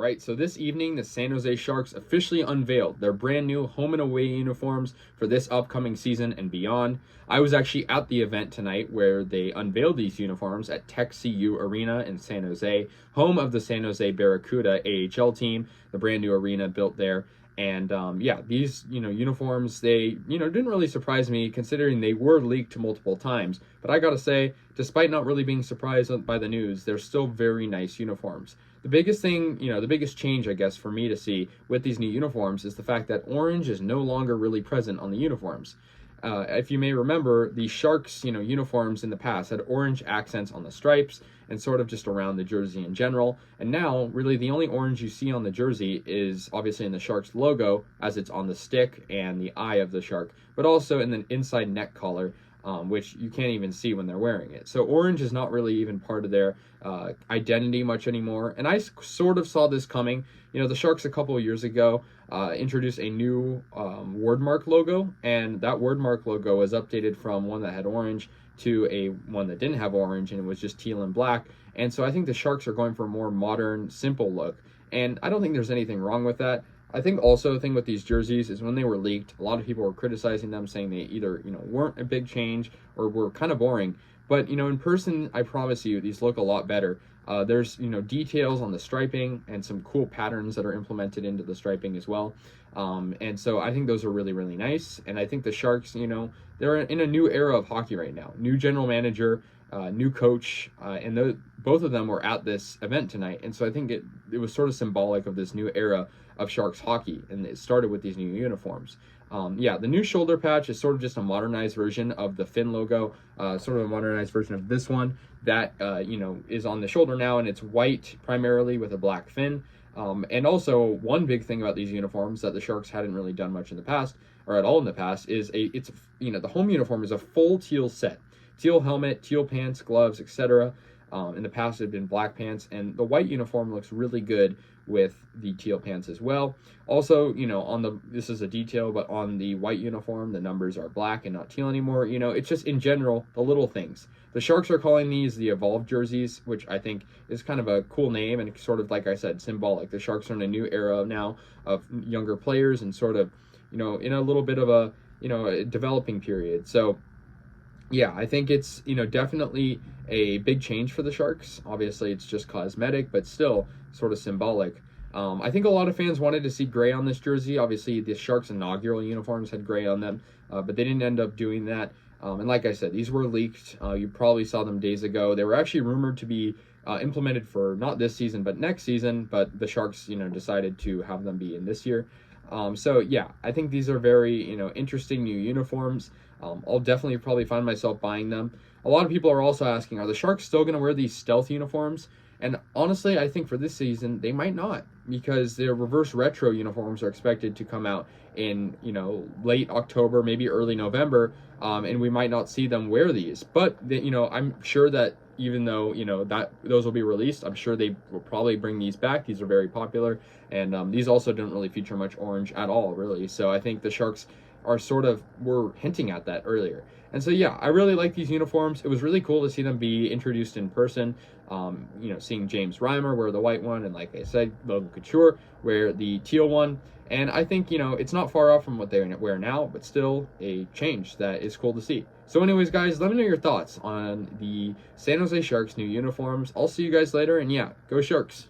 right? So this evening, the San Jose Sharks officially unveiled their brand new home and away uniforms for this upcoming season and beyond. I was actually at the event tonight where they unveiled these uniforms at Tech CU Arena in San Jose, home of the San Jose Barracuda AHL team, the brand new arena built there. And yeah, these uniforms, they didn't really surprise me considering they were leaked multiple times. But I gotta say, despite not really being surprised by the news, they're still very nice uniforms. The biggest thing, the biggest change, I guess, for me to see with these new uniforms is the fact that orange is no longer really present on the uniforms. If you may remember, the Sharks, uniforms in the past had orange accents on the stripes and sort of just around the jersey in general. And now, really, the only orange you see on the jersey is obviously in the Sharks logo, as it's on the stick and the eye of the shark, but also in the inside neck collar, which you can't even see when they're wearing it. So orange is not really even part of their identity much anymore. And I sort of saw this coming. The Sharks a couple of years ago introduced a new wordmark logo, and that wordmark logo was updated from one that had orange to a one that didn't have orange, and it was just teal and black. And so I think the Sharks are going for a more modern, simple look, and I don't think there's anything wrong with that. I think also the thing with these jerseys is when they were leaked, a lot of people were criticizing them, saying they either weren't a big change or were kind of boring. But in person, I promise you, these look a lot better. There's details on the striping and some cool patterns that are implemented into the striping as well. And so I think those are really, really nice. And I think the Sharks, they're in a new era of hockey right now. New general manager, new coach, and both of them were at this event tonight. And so I think it was sort of symbolic of this new era of Sharks hockey, and it started with these new uniforms. Yeah, the new shoulder patch is sort of just a modernized version of the Finn logo, sort of a modernized version of this one that, is on the shoulder now, and it's white primarily with a black fin. And also, one big thing about these uniforms that the Sharks hadn't really done much in the past, or at all in the past, is the home uniform is a full teal set. Teal helmet, teal pants, gloves, etc. In the past, it had been black pants, and the white uniform looks really good with the teal pants as well. Also, this is a detail, but on the white uniform, the numbers are black and not teal anymore. It's just in general, the little things. The Sharks are calling these the Evolved jerseys, which I think is kind of a cool name and sort of, like I said, symbolic. The Sharks are in a new era now of younger players and sort of, in a little bit of a, a developing period. So, yeah, I think it's, definitely a big change for the Sharks. Obviously, it's just cosmetic, but still sort of symbolic. I think a lot of fans wanted to see gray on this jersey. Obviously, the Sharks' inaugural uniforms had gray on them, but they didn't end up doing that. And like I said, these were leaked. You probably saw them days ago. They were actually rumored to be implemented for not this season, but next season. But the Sharks, decided to have them be in this year. So yeah, I think these are very, interesting new uniforms. I'll definitely probably find myself buying them. A lot of people are also asking, are the Sharks still going to wear these stealth uniforms? And honestly, I think for this season, they might not, because their reverse retro uniforms are expected to come out in, late October, maybe early November, and we might not see them wear these. But, I'm sure that even though, that those will be released, I'm sure they will probably bring these back. These are very popular, and these also don't really feature much orange at all, really. So I think the Sharks were hinting at that earlier. And so, yeah, I really like these uniforms. It was really cool to see them be introduced in person. Seeing James Reimer wear the white one, and like I said, Logan Couture wear the teal one. And I think, it's not far off from what they wear now, but still a change that is cool to see. So anyways, guys, let me know your thoughts on the San Jose Sharks new uniforms. I'll see you guys later, and yeah, go Sharks.